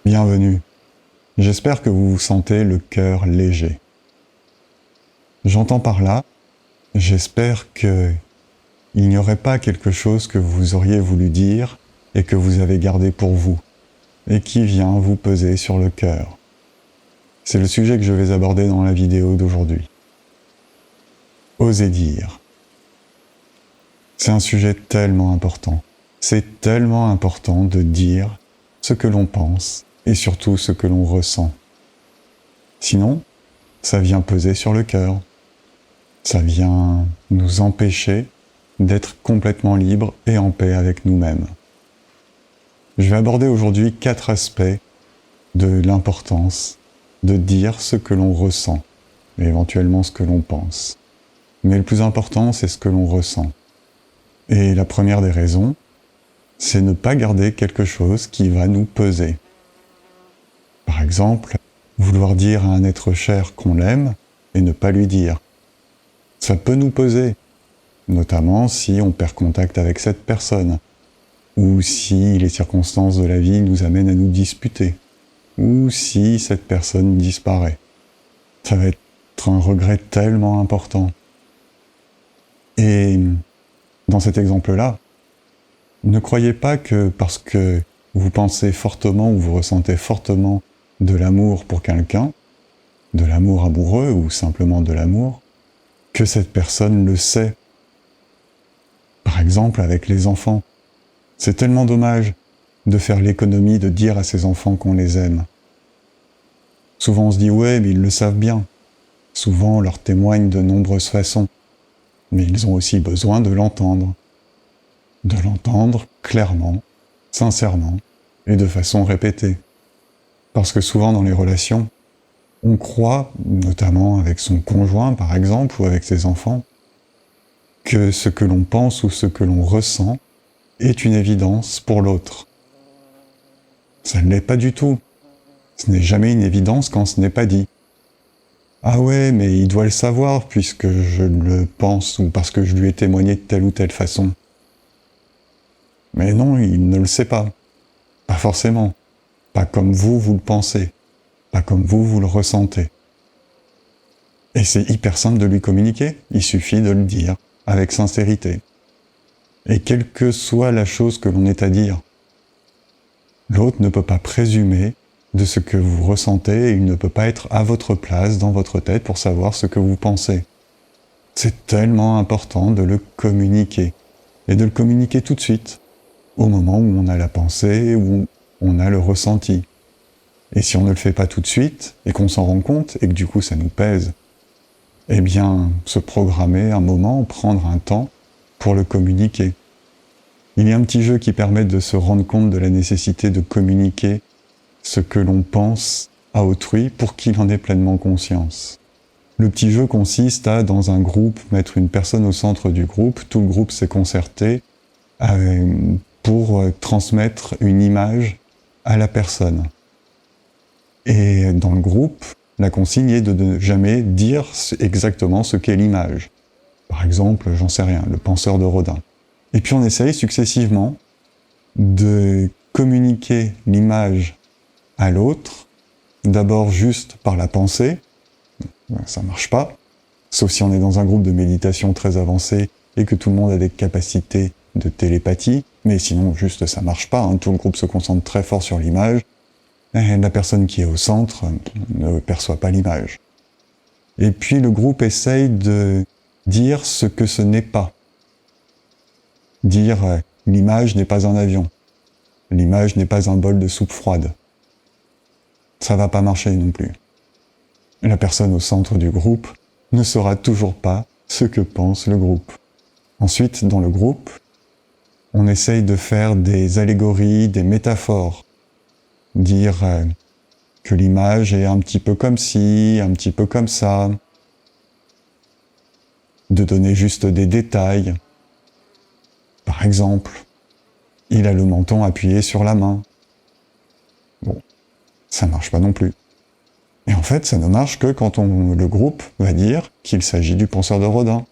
Bienvenue. J'espère que vous vous sentez le cœur léger. J'entends par là, j'espère qu'il n'y aurait pas quelque chose que vous auriez voulu dire et que vous avez gardé pour vous, et qui vient vous peser sur le cœur. C'est le sujet que je vais aborder dans la vidéo d'aujourd'hui. Osez dire. C'est un sujet tellement important. C'est tellement important de dire ce que l'on pense et surtout ce que l'on ressent. Sinon, ça vient peser sur le cœur. Ça vient nous empêcher d'être complètement libres et en paix avec nous-mêmes. Je vais aborder aujourd'hui 4 aspects de l'importance de dire ce que l'on ressent, et éventuellement ce que l'on pense. Mais le plus important, c'est ce que l'on ressent. Et la première des raisons, c'est ne pas garder quelque chose qui va nous peser. Par exemple, vouloir dire à un être cher qu'on l'aime et ne pas lui dire. Ça peut nous peser, notamment si on perd contact avec cette personne, ou si les circonstances de la vie nous amènent à nous disputer, ou si cette personne disparaît. Ça va être un regret tellement important. Et dans cet exemple-là, ne croyez pas que parce que vous pensez fortement ou vous ressentez fortement de l'amour pour quelqu'un, de l'amour amoureux ou simplement de l'amour, que cette personne le sait. Par exemple, avec les enfants, c'est tellement dommage de faire l'économie de dire à ses enfants qu'on les aime. Souvent on se dit « ouais, mais ils le savent bien ». Souvent on leur témoigne de nombreuses façons, mais ils ont aussi besoin de l'entendre. De l'entendre clairement, sincèrement et de façon répétée. Parce que souvent dans les relations, on croit, notamment avec son conjoint par exemple, ou avec ses enfants, que ce que l'on pense ou ce que l'on ressent est une évidence pour l'autre. Ça ne l'est pas du tout. Ce n'est jamais une évidence quand ce n'est pas dit. Ah ouais, mais il doit le savoir puisque je le pense ou parce que je lui ai témoigné de telle ou telle façon. Mais non, il ne le sait pas. Pas forcément. Pas comme vous le pensez. Pas comme vous le ressentez. Et c'est hyper simple de lui communiquer. Il suffit de le dire, avec sincérité. Et quelle que soit la chose que l'on ait à dire, l'autre ne peut pas présumer de ce que vous ressentez et il ne peut pas être à votre place dans votre tête pour savoir ce que vous pensez. C'est tellement important de le communiquer. Et de le communiquer tout de suite. Au moment où on a la pensée, où on a le ressenti. Et si on ne le fait pas tout de suite, et qu'on s'en rend compte, et que du coup ça nous pèse, eh bien, se programmer un moment, prendre un temps pour le communiquer. Il y a un petit jeu qui permet de se rendre compte de la nécessité de communiquer ce que l'on pense à autrui pour qu'il en ait pleinement conscience. Le petit jeu consiste à, dans un groupe, mettre une personne au centre du groupe, tout le groupe s'est concerté, pour transmettre une image à la personne. Et dans le groupe, la consigne est de ne jamais dire exactement ce qu'est l'image. Par exemple, j'en sais rien, le penseur de Rodin. Et puis on essaye successivement de communiquer l'image à l'autre, d'abord juste par la pensée, ça marche pas, sauf si on est dans un groupe de méditation très avancé et que tout le monde a des capacités de télépathie, mais sinon juste ça marche pas, tout le groupe se concentre très fort sur l'image, et la personne qui est au centre ne perçoit pas l'image. Et puis le groupe essaye de dire ce que ce n'est pas. Dire l'image n'est pas un avion, l'image n'est pas un bol de soupe froide. Ça va pas marcher non plus. La personne au centre du groupe ne saura toujours pas ce que pense le groupe. Ensuite, dans le groupe, on essaye de faire des allégories, des métaphores. Dire que l'image est un petit peu comme ci, un petit peu comme ça. De donner juste des détails. Par exemple, il a le menton appuyé sur la main. Bon, ça marche pas non plus. Et en fait, ça ne marche que quand le groupe va dire qu'il s'agit du penseur de Rodin.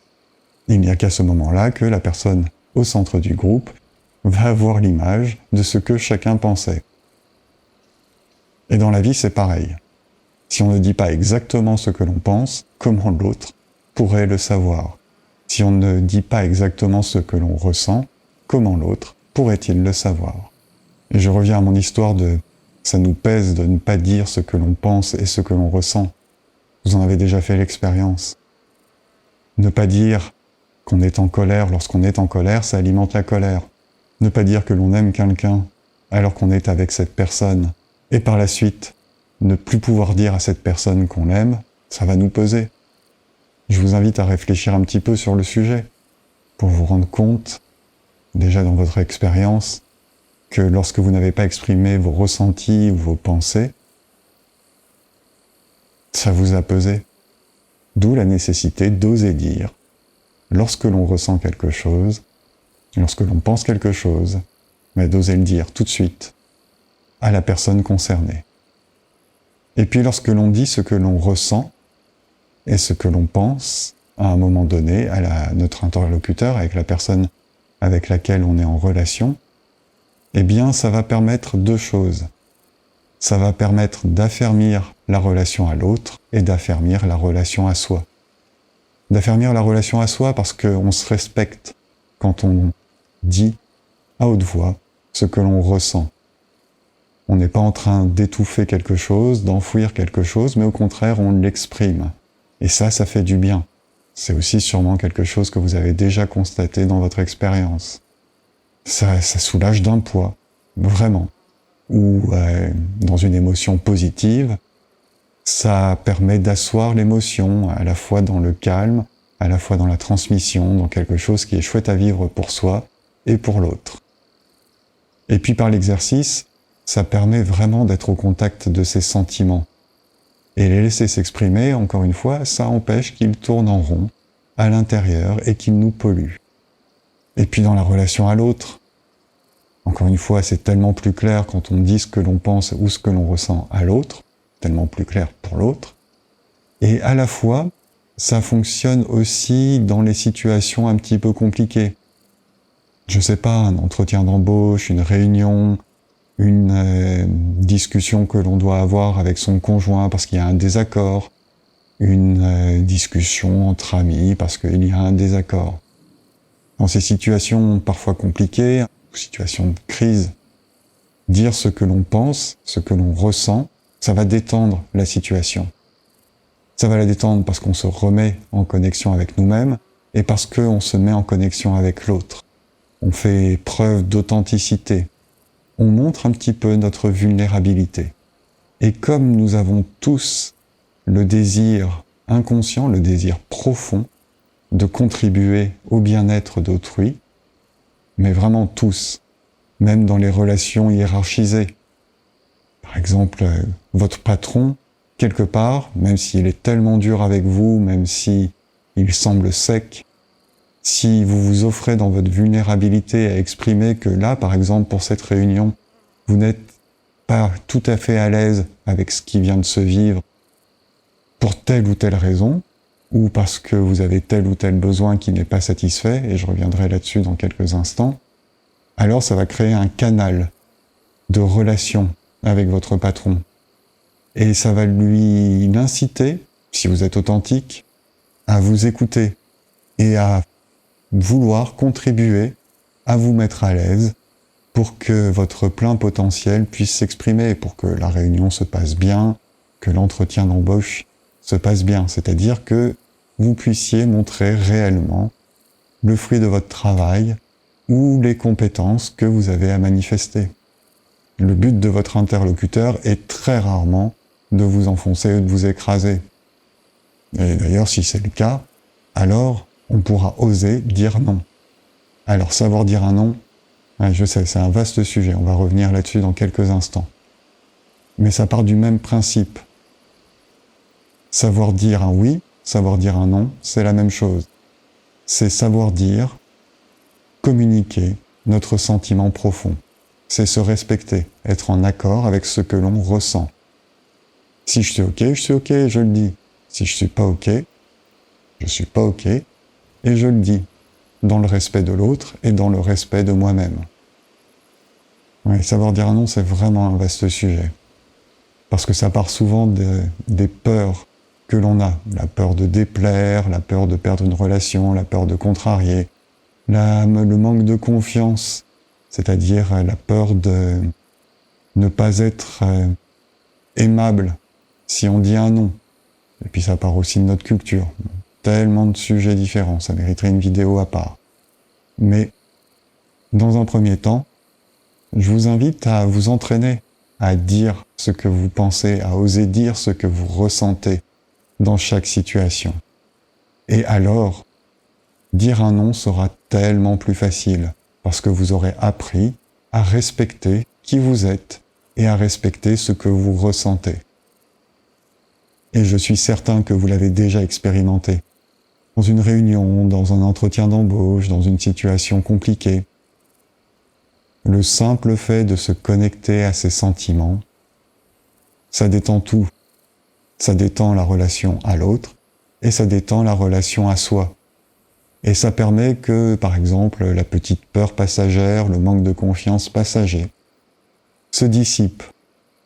Il n'y a qu'à ce moment-là que la personne au centre du groupe va avoir l'image de ce que chacun pensait. Et dans la vie, c'est pareil. Si on ne dit pas exactement ce que l'on pense, comment l'autre pourrait le savoir? Si on ne dit pas exactement ce que l'on ressent, comment l'autre pourrait-il le savoir? Et je reviens à mon histoire de « ça nous pèse de ne pas dire ce que l'on pense et ce que l'on ressent ». Vous en avez déjà fait l'expérience. Ne pas dire qu'on est en colère lorsqu'on est en colère, ça alimente la colère. Ne pas dire que l'on aime quelqu'un alors qu'on est avec cette personne, et par la suite, ne plus pouvoir dire à cette personne qu'on l'aime, ça va nous peser. Je vous invite à réfléchir un petit peu sur le sujet, pour vous rendre compte, déjà dans votre expérience, que lorsque vous n'avez pas exprimé vos ressentis ou vos pensées, ça vous a pesé. D'où la nécessité d'oser dire, lorsque l'on ressent quelque chose, lorsque l'on pense quelque chose, mais d'oser le dire tout de suite à la personne concernée. Et puis lorsque l'on dit ce que l'on ressent et ce que l'on pense à un moment donné à notre interlocuteur, avec la personne avec laquelle on est en relation, eh bien ça va permettre deux choses. Ça va permettre d'affermir la relation à l'autre et d'affermir la relation à soi. D'affermir la relation à soi parce qu'on se respecte quand on dit à haute voix ce que l'on ressent. On n'est pas en train d'étouffer quelque chose, d'enfouir quelque chose, mais au contraire, on l'exprime. Et ça fait du bien. C'est aussi sûrement quelque chose que vous avez déjà constaté dans votre expérience. Ça soulage d'un poids, vraiment. Ou dans une émotion positive, ça permet d'asseoir l'émotion, à la fois dans le calme, à la fois dans la transmission, dans quelque chose qui est chouette à vivre pour soi et pour l'autre. Et puis par l'exercice, ça permet vraiment d'être au contact de ses sentiments. Et les laisser s'exprimer, encore une fois, ça empêche qu'ils tournent en rond à l'intérieur et qu'ils nous polluent. Et puis dans la relation à l'autre, encore une fois, c'est tellement plus clair quand on dit ce que l'on pense ou ce que l'on ressent à l'autre, tellement plus clair pour l'autre. Et à la fois, ça fonctionne aussi dans les situations un petit peu compliquées. Je sais pas, un entretien d'embauche, une réunion, une discussion que l'on doit avoir avec son conjoint parce qu'il y a un désaccord, une discussion entre amis parce qu'il y a un désaccord. Dans ces situations parfois compliquées, situations de crise, dire ce que l'on pense, ce que l'on ressent, ça va détendre la situation. Ça va la détendre parce qu'on se remet en connexion avec nous-mêmes et parce qu'on se met en connexion avec l'autre. On fait preuve d'authenticité. On montre un petit peu notre vulnérabilité. Et comme nous avons tous le désir inconscient, le désir profond de contribuer au bien-être d'autrui, mais vraiment tous, même dans les relations hiérarchisées. Par exemple, votre patron, quelque part, même s'il est tellement dur avec vous, même si il semble sec, si vous vous offrez dans votre vulnérabilité à exprimer que là, par exemple, pour cette réunion, vous n'êtes pas tout à fait à l'aise avec ce qui vient de se vivre pour telle ou telle raison, ou parce que vous avez tel ou tel besoin qui n'est pas satisfait, et je reviendrai là-dessus dans quelques instants, alors ça va créer un canal de relation avec votre patron. Et ça va l'inciter, si vous êtes authentique, à vous écouter et à vouloir contribuer à vous mettre à l'aise pour que votre plein potentiel puisse s'exprimer, pour que la réunion se passe bien, que l'entretien d'embauche se passe bien. C'est-à-dire que vous puissiez montrer réellement le fruit de votre travail ou les compétences que vous avez à manifester. Le but de votre interlocuteur est très rarement de vous enfoncer ou de vous écraser. Et d'ailleurs, si c'est le cas, alors on pourra oser dire non. Alors, savoir dire un non, je sais, c'est un vaste sujet, on va revenir là-dessus dans quelques instants. Mais ça part du même principe. Savoir dire un oui, savoir dire un non, c'est la même chose. C'est savoir dire, communiquer notre sentiment profond. C'est se respecter, être en accord avec ce que l'on ressent. Si je suis ok, je le dis. Si je suis pas ok, je suis pas ok, et je le dis, dans le respect de l'autre et dans le respect de moi-même. Ouais, savoir dire un non, c'est vraiment un vaste sujet. parce que ça part souvent des peurs que l'on a. La peur de déplaire, la peur de perdre une relation, la peur de contrarier, le manque de confiance, c'est-à-dire la peur de ne pas être aimable si on dit un non. Et puis ça part aussi de notre culture. Tellement de sujets différents, ça mériterait une vidéo à part. Mais dans un premier temps, je vous invite à vous entraîner à dire ce que vous pensez, à oser dire ce que vous ressentez dans chaque situation. Et alors, dire un non sera tellement plus facile, parce que vous aurez appris à respecter qui vous êtes et à respecter ce que vous ressentez. Et je suis certain que vous l'avez déjà expérimenté. Dans une réunion, dans un entretien d'embauche, dans une situation compliquée. Le simple fait de se connecter à ses sentiments, ça détend tout. Ça détend la relation à l'autre et ça détend la relation à soi. Et ça permet que, par exemple, la petite peur passagère, le manque de confiance passager, se dissipe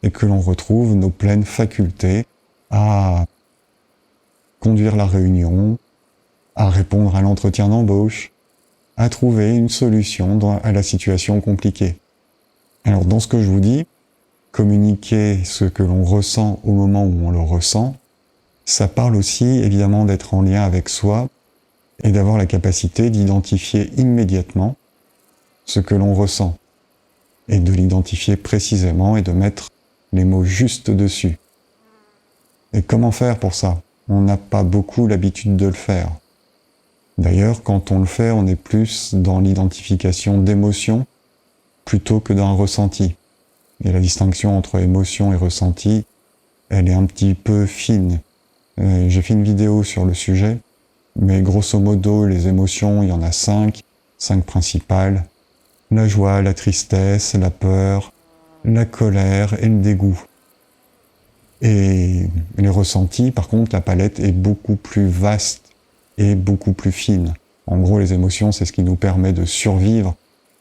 et que l'on retrouve nos pleines facultés à conduire la réunion, à répondre à l'entretien d'embauche, à trouver une solution à la situation compliquée. Alors dans ce que je vous dis, communiquer ce que l'on ressent au moment où on le ressent, ça parle aussi évidemment d'être en lien avec soi et d'avoir la capacité d'identifier immédiatement ce que l'on ressent et de l'identifier précisément et de mettre les mots justes dessus. Et comment faire pour ça? On n'a pas beaucoup l'habitude de le faire. D'ailleurs, quand on le fait, on est plus dans l'identification d'émotions plutôt que d'un ressenti. Et la distinction entre émotion et ressenti, elle est un petit peu fine. J'ai fait une vidéo sur le sujet, mais grosso modo, les émotions, il y en a 5 principales. La joie, la tristesse, la peur, la colère et le dégoût. Et les ressentis, par contre, la palette est beaucoup plus vaste et beaucoup plus fine. En gros, les émotions, c'est ce qui nous permet de survivre,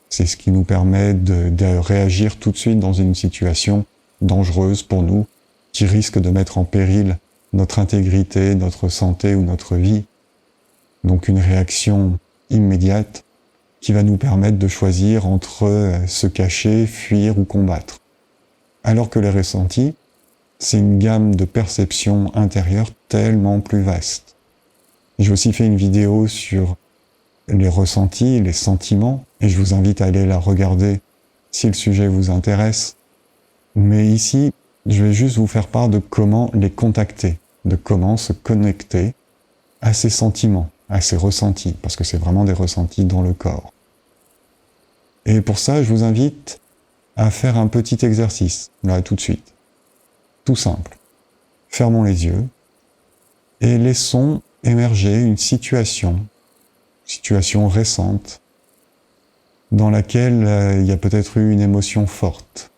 c'est ce qui nous permet de réagir tout de suite dans une situation dangereuse pour nous, qui risque de mettre en péril notre intégrité, notre santé ou notre vie. Donc une réaction immédiate qui va nous permettre de choisir entre se cacher, fuir ou combattre. Alors que les ressentis, c'est une gamme de perceptions intérieures tellement plus vaste. J'ai aussi fait une vidéo sur les ressentis, les sentiments, et je vous invite à aller la regarder si le sujet vous intéresse. Mais ici, je vais juste vous faire part de comment les contacter, de comment se connecter à ces sentiments, à ces ressentis, parce que c'est vraiment des ressentis dans le corps. Et pour ça, je vous invite à faire un petit exercice, là tout de suite. Tout simple. Fermons les yeux et laissons émerger une situation récente, dans laquelle il y a peut-être eu une émotion forte.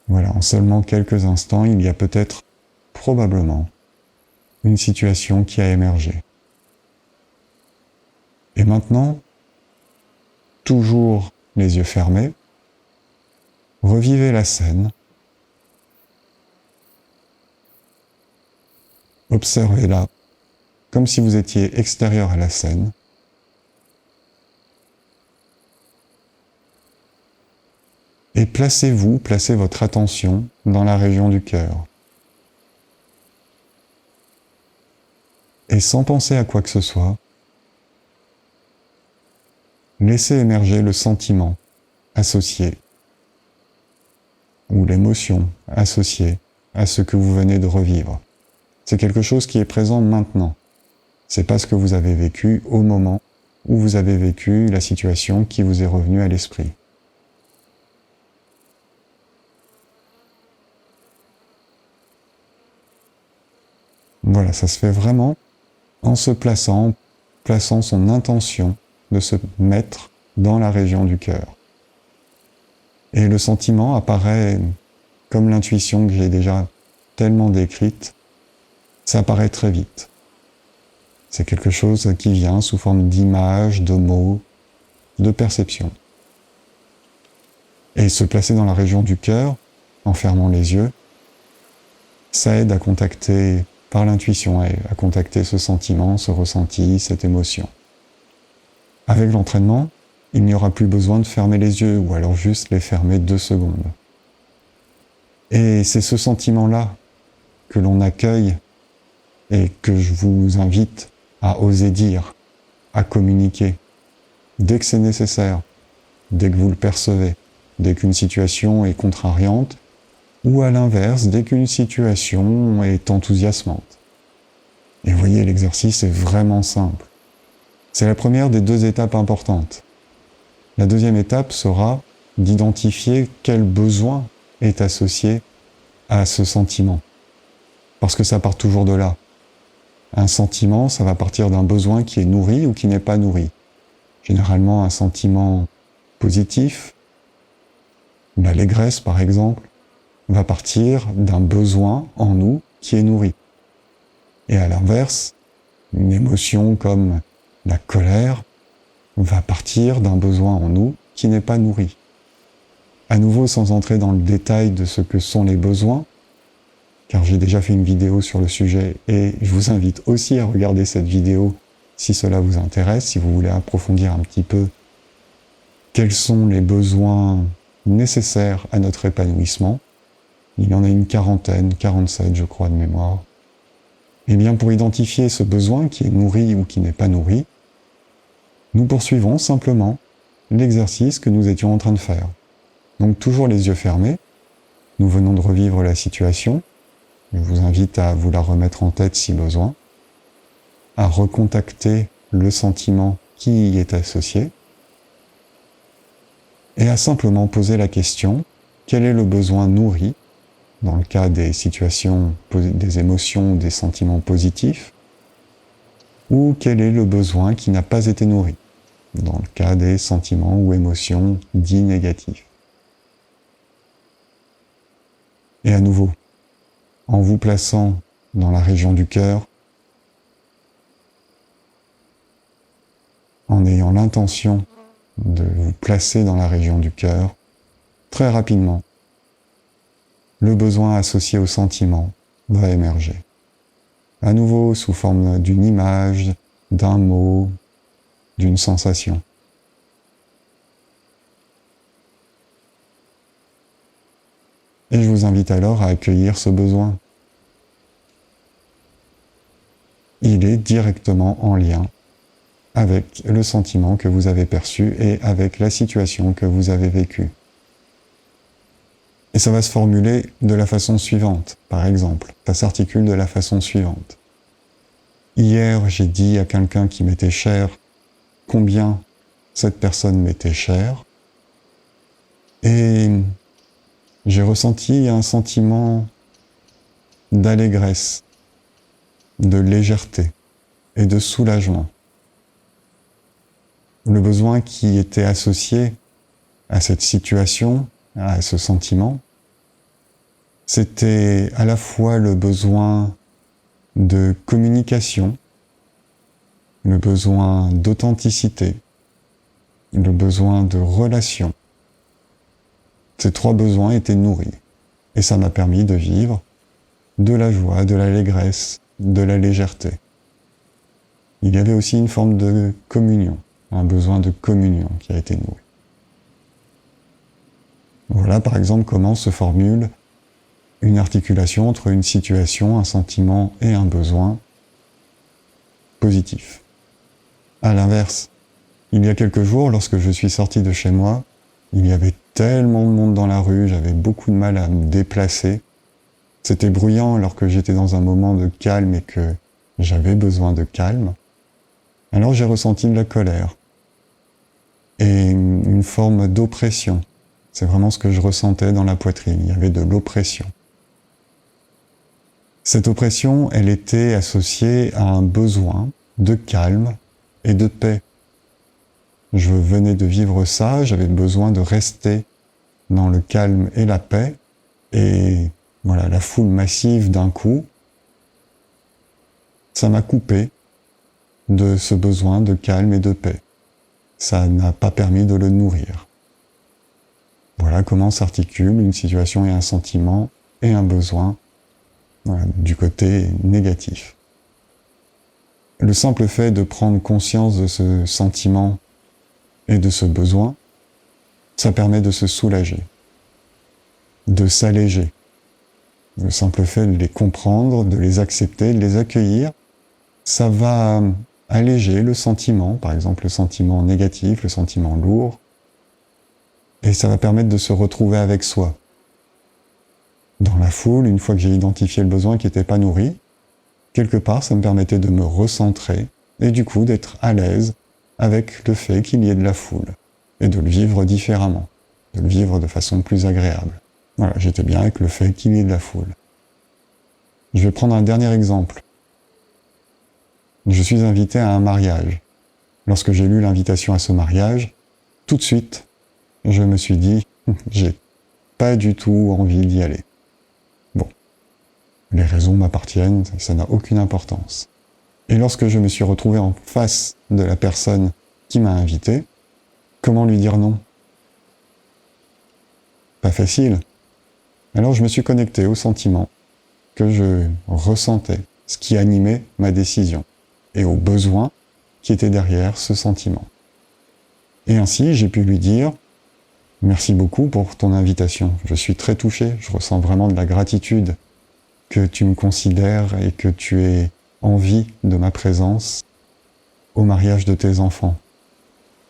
Voilà, en seulement quelques instants, il y a peut-être, probablement, une situation qui a émergé. Et maintenant, toujours les yeux fermés, revivez la scène, observez-la comme si vous étiez extérieur à la scène, et placez votre attention dans la région du cœur. Et sans penser à quoi que ce soit, laissez émerger le sentiment associé ou l'émotion associée à ce que vous venez de revivre. C'est quelque chose qui est présent maintenant. C'est pas ce que vous avez vécu au moment où vous avez vécu la situation qui vous est revenue à l'esprit. Voilà, ça se fait vraiment en se plaçant son intention de se mettre dans la région du cœur. Et le sentiment apparaît comme l'intuition que j'ai déjà tellement décrite, ça apparaît très vite. C'est quelque chose qui vient sous forme d'images, de mots, de perception. Et se placer dans la région du cœur, en fermant les yeux, ça aide à contacter, par l'intuition, à contacter ce sentiment, ce ressenti, cette émotion. Avec l'entraînement, il n'y aura plus besoin de fermer les yeux, ou alors juste les fermer 2 secondes. Et c'est ce sentiment-là que l'on accueille et que je vous invite à oser dire, à communiquer, dès que c'est nécessaire, dès que vous le percevez, dès qu'une situation est contrariante, ou à l'inverse, dès qu'une situation est enthousiasmante. Et vous voyez, l'exercice est vraiment simple. C'est la première des 2 étapes importantes. La deuxième étape sera d'identifier quel besoin est associé à ce sentiment. Parce que ça part toujours de là. Un sentiment, ça va partir d'un besoin qui est nourri ou qui n'est pas nourri. Généralement, un sentiment positif, l'allégresse par exemple, va partir d'un besoin en nous qui est nourri. Et à l'inverse, une émotion comme la colère va partir d'un besoin en nous qui n'est pas nourri. À nouveau, sans entrer dans le détail de ce que sont les besoins, car j'ai déjà fait une vidéo sur le sujet et je vous invite aussi à regarder cette vidéo si cela vous intéresse, si vous voulez approfondir un petit peu quels sont les besoins nécessaires à notre épanouissement. Il y en a une 40, 47 je crois de mémoire. Et bien pour identifier ce besoin qui est nourri ou qui n'est pas nourri, nous poursuivons simplement l'exercice que nous étions en train de faire. Donc toujours les yeux fermés, nous venons de revivre la situation, je vous invite à vous la remettre en tête si besoin, à recontacter le sentiment qui y est associé, et à simplement poser la question, quel est le besoin nourri, dans le cas des situations, des émotions, des sentiments positifs, ou quel est le besoin qui n'a pas été nourri, dans le cas des sentiments ou émotions dits négatifs. Et à nouveau, en vous plaçant dans la région du cœur, en ayant l'intention de vous placer dans la région du cœur, très rapidement, le besoin associé au sentiment va émerger. À nouveau, sous forme d'une image, d'un mot, d'une sensation. Et je vous invite alors à accueillir ce besoin. Il est directement en lien avec le sentiment que vous avez perçu et avec la situation que vous avez vécue. Et ça va se formuler de la façon suivante, par exemple. Ça s'articule de la façon suivante. Hier, j'ai dit à quelqu'un qui m'était cher combien cette personne m'était chère. Et j'ai ressenti un sentiment d'allégresse, de légèreté et de soulagement. Le besoin qui était associé à cette situation, à ce sentiment, c'était à la fois le besoin de communication, le besoin d'authenticité, le besoin de relation. Ces 3 besoins étaient nourris. Et ça m'a permis de vivre de la joie, de l'allégresse, de la légèreté. Il y avait aussi une forme de communion, un besoin de communion qui a été nourri. Voilà par exemple comment se formule une articulation entre une situation, un sentiment et un besoin positif. À l'inverse, il y a quelques jours, lorsque je suis sorti de chez moi, il y avait tellement de monde dans la rue, j'avais beaucoup de mal à me déplacer. C'était bruyant alors que j'étais dans un moment de calme et que j'avais besoin de calme. Alors j'ai ressenti de la colère et une forme d'oppression. C'est vraiment ce que je ressentais dans la poitrine, il y avait de l'oppression. Cette oppression, elle était associée à un besoin de calme et de paix. Je venais de vivre ça, j'avais besoin de rester dans le calme et la paix, et voilà, la foule massive d'un coup, ça m'a coupé de ce besoin de calme et de paix. ça n'a pas permis de le nourrir. Voilà comment s'articulent une situation et un sentiment et un besoin, voilà, du côté négatif. Le simple fait de prendre conscience de ce sentiment et de ce besoin, ça permet de se soulager, de s'alléger. Le simple fait de les comprendre, de les accepter, de les accueillir, ça va alléger le sentiment, par exemple le sentiment négatif, le sentiment lourd, et ça va permettre de se retrouver avec soi. Dans la foule, une fois que j'ai identifié le besoin qui n'était pas nourri, quelque part ça me permettait de me recentrer, et du coup d'être à l'aise avec le fait qu'il y ait de la foule, et de le vivre différemment, de le vivre de façon plus agréable. Voilà, j'étais bien avec le fait qu'il y ait de la foule. Je vais prendre un dernier exemple. Je suis invité à un mariage. Lorsque j'ai lu l'invitation à ce mariage, tout de suite, je me suis dit, j'ai pas du tout envie d'y aller. Bon, les raisons m'appartiennent, ça n'a aucune importance. Et lorsque je me suis retrouvé en face de la personne qui m'a invité, comment lui dire non? Pas facile. Alors je me suis connecté au sentiment que je ressentais, ce qui animait ma décision, et aux besoins qui étaient derrière ce sentiment. Et ainsi, j'ai pu lui dire « Merci beaucoup pour ton invitation. Je suis très touché, je ressens vraiment de la gratitude que tu me considères et que tu aies envie de ma présence au mariage de tes enfants.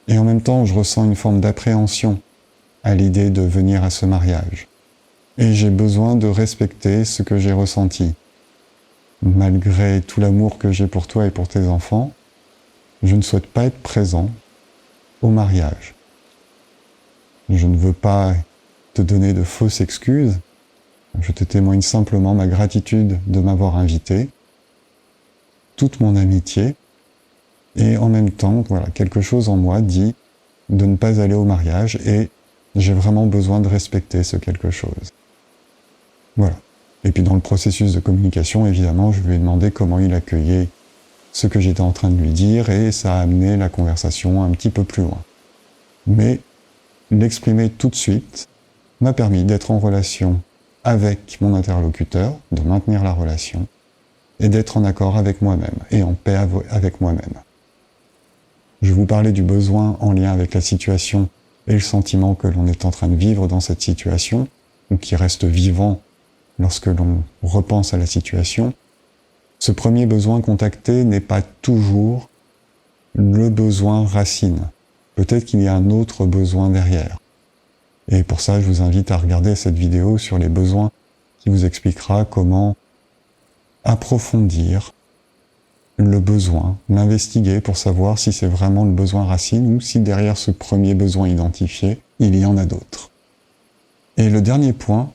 Et en même temps, je ressens une forme d'appréhension à l'idée de venir à ce mariage. Et j'ai besoin de respecter ce que j'ai ressenti. Malgré tout l'amour que j'ai pour toi et pour tes enfants, je ne souhaite pas être présent au mariage. Je ne veux pas te donner de fausses excuses. Je te témoigne simplement ma gratitude de m'avoir invité, toute mon amitié, et en même temps, voilà, quelque chose en moi dit de ne pas aller au mariage, et j'ai vraiment besoin de respecter ce quelque chose. Voilà. Et puis dans le processus de communication, évidemment, je lui ai demandé comment il accueillait ce que j'étais en train de lui dire, et ça a amené la conversation un petit peu plus loin. Mais l'exprimer tout de suite m'a permis d'être en relation avec mon interlocuteur, de maintenir la relation, et d'être en accord avec moi-même, et en paix avec moi-même. Je vous parlais du besoin en lien avec la situation et le sentiment que l'on est en train de vivre dans cette situation, ou qui reste vivant lorsque l'on repense à la situation. Ce premier besoin contacté n'est pas toujours le besoin racine. Peut-être qu'il y a un autre besoin derrière. Et pour ça, je vous invite à regarder cette vidéo sur les besoins qui vous expliquera comment approfondir le besoin, l'investiguer pour savoir si c'est vraiment le besoin racine ou si derrière ce premier besoin identifié, il y en a d'autres. Et le dernier point,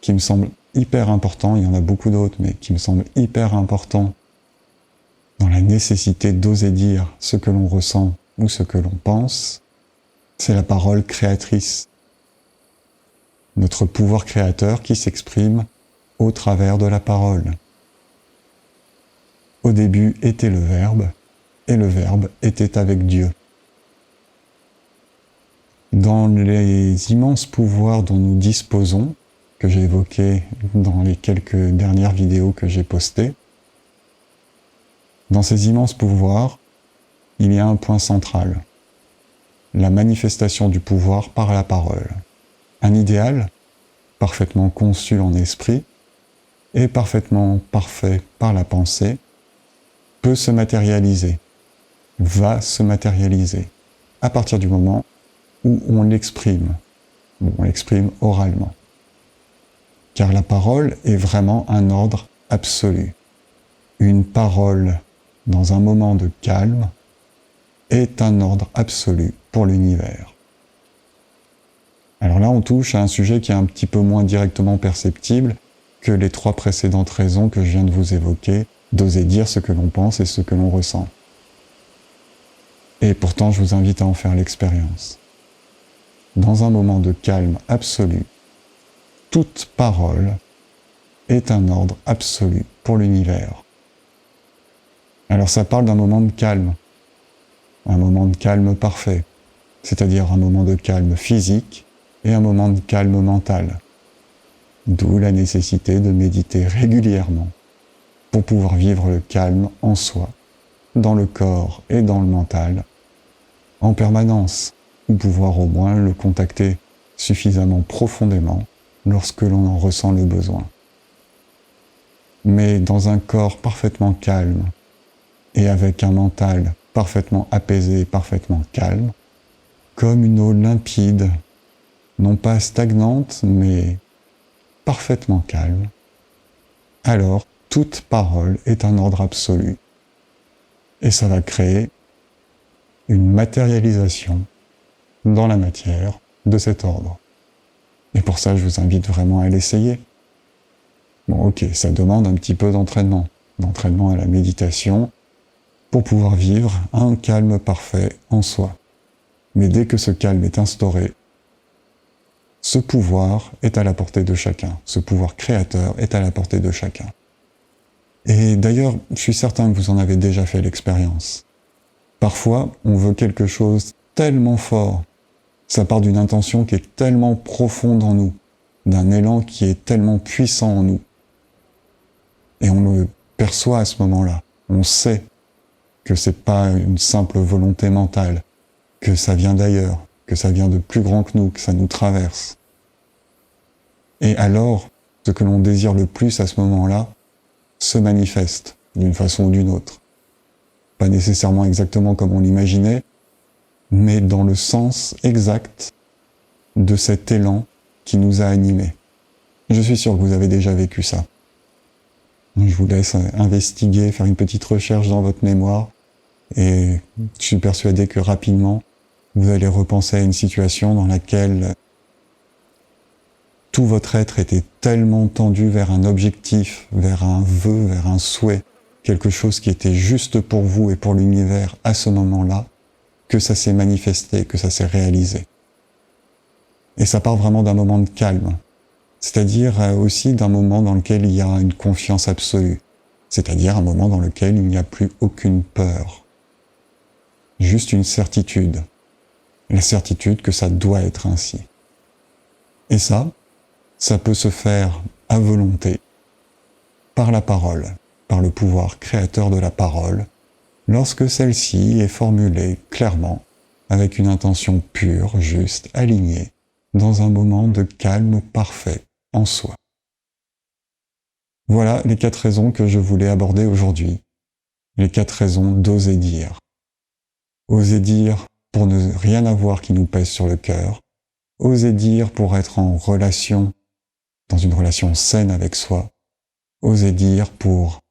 qui me semble hyper important, il y en a beaucoup d'autres, mais qui me semble hyper important dans la nécessité d'oser dire ce que l'on ressent ou ce que l'on pense, c'est la parole créatrice. Notre pouvoir créateur qui s'exprime au travers de la parole. Au début était le Verbe, et le Verbe était avec Dieu. Dans les immenses pouvoirs dont nous disposons, que j'ai évoqués dans les quelques dernières vidéos que j'ai postées, dans ces immenses pouvoirs, il y a un point central, la manifestation du pouvoir par la parole. Un idéal, parfaitement conçu en esprit, et parfaitement parfait par la pensée, peut se matérialiser, va se matérialiser, à partir du moment où on l'exprime oralement. Car la parole est vraiment un ordre absolu. Une parole dans un moment de calme est un ordre absolu pour l'univers. Alors là, on touche à un sujet qui est un petit peu moins directement perceptible que les 3 précédentes raisons que je viens de vous évoquer, d'oser dire ce que l'on pense et ce que l'on ressent. Et pourtant, je vous invite à en faire l'expérience. Dans un moment de calme absolu, toute parole est un ordre absolu pour l'univers. Alors ça parle d'un moment de calme. un moment de calme parfait, c'est-à-dire un moment de calme physique et un moment de calme mental. D'où la nécessité de méditer régulièrement pour pouvoir vivre le calme en soi, dans le corps et dans le mental, en permanence, ou pouvoir au moins le contacter suffisamment profondément lorsque l'on en ressent le besoin. Mais dans un corps parfaitement calme et avec un mental parfaitement apaisé et parfaitement calme, comme une eau limpide, non pas stagnante, mais parfaitement calme, alors toute parole est un ordre absolu. Et ça va créer une matérialisation dans la matière de cet ordre. Et pour ça, je vous invite vraiment à l'essayer. Bon, ok, ça demande un petit peu d'entraînement à la méditation, pour pouvoir vivre un calme parfait en soi. Mais dès que ce calme est instauré, ce pouvoir est à la portée de chacun. Ce pouvoir créateur est à la portée de chacun. Et d'ailleurs, je suis certain que vous en avez déjà fait l'expérience. Parfois, on veut quelque chose tellement fort, ça part d'une intention qui est tellement profonde en nous, d'un élan qui est tellement puissant en nous. Et on le perçoit à ce moment-là. On sait que c'est pas une simple volonté mentale, que ça vient d'ailleurs, que ça vient de plus grand que nous, que ça nous traverse. Et alors, ce que l'on désire le plus à ce moment-là se manifeste d'une façon ou d'une autre. Pas nécessairement exactement comme on l'imaginait, mais dans le sens exact de cet élan qui nous a animés. Je suis sûr que vous avez déjà vécu ça. Je vous laisse investiguer, faire une petite recherche dans votre mémoire, et je suis persuadé que rapidement, vous allez repenser à une situation dans laquelle tout votre être était tellement tendu vers un objectif, vers un vœu, vers un souhait, quelque chose qui était juste pour vous et pour l'univers à ce moment-là, que ça s'est manifesté, que ça s'est réalisé. Et ça part vraiment d'un moment de calme, c'est-à-dire aussi d'un moment dans lequel il y a une confiance absolue, c'est-à-dire un moment dans lequel il n'y a plus aucune peur, juste une certitude, la certitude que ça doit être ainsi. Et ça peut se faire à volonté, par la parole, par le pouvoir créateur de la parole, lorsque celle-ci est formulée clairement, avec une intention pure, juste, alignée, dans un moment de calme parfait en soi. Voilà les 4 raisons que je voulais aborder aujourd'hui. Les 4 raisons d'oser dire. Oser dire pour ne rien avoir qui nous pèse sur le cœur. Oser dire pour être en relation, dans une relation saine avec soi. Oser dire pour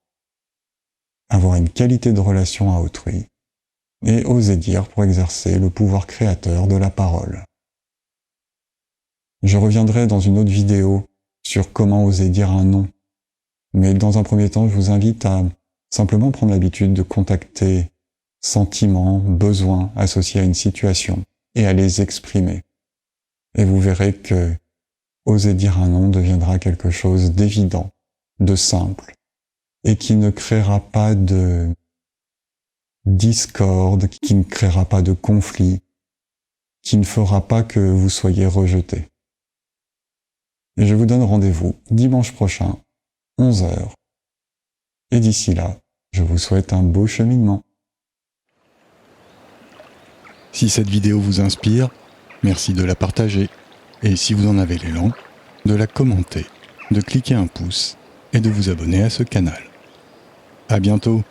avoir une qualité de relation à autrui. Et oser dire pour exercer le pouvoir créateur de la parole. Je reviendrai dans une autre vidéo sur comment oser dire un non. Mais dans un premier temps, je vous invite à simplement prendre l'habitude de contacter sentiments, besoins associés à une situation et à les exprimer. Et vous verrez que oser dire un non deviendra quelque chose d'évident, de simple, et qui ne créera pas de discorde, qui ne créera pas de conflit, qui ne fera pas que vous soyez rejeté. Et je vous donne rendez-vous dimanche prochain, 11h. Et d'ici là, je vous souhaite un beau cheminement. Si cette vidéo vous inspire, merci de la partager. Et si vous en avez l'élan, de la commenter, de cliquer un pouce et de vous abonner à ce canal. À bientôt!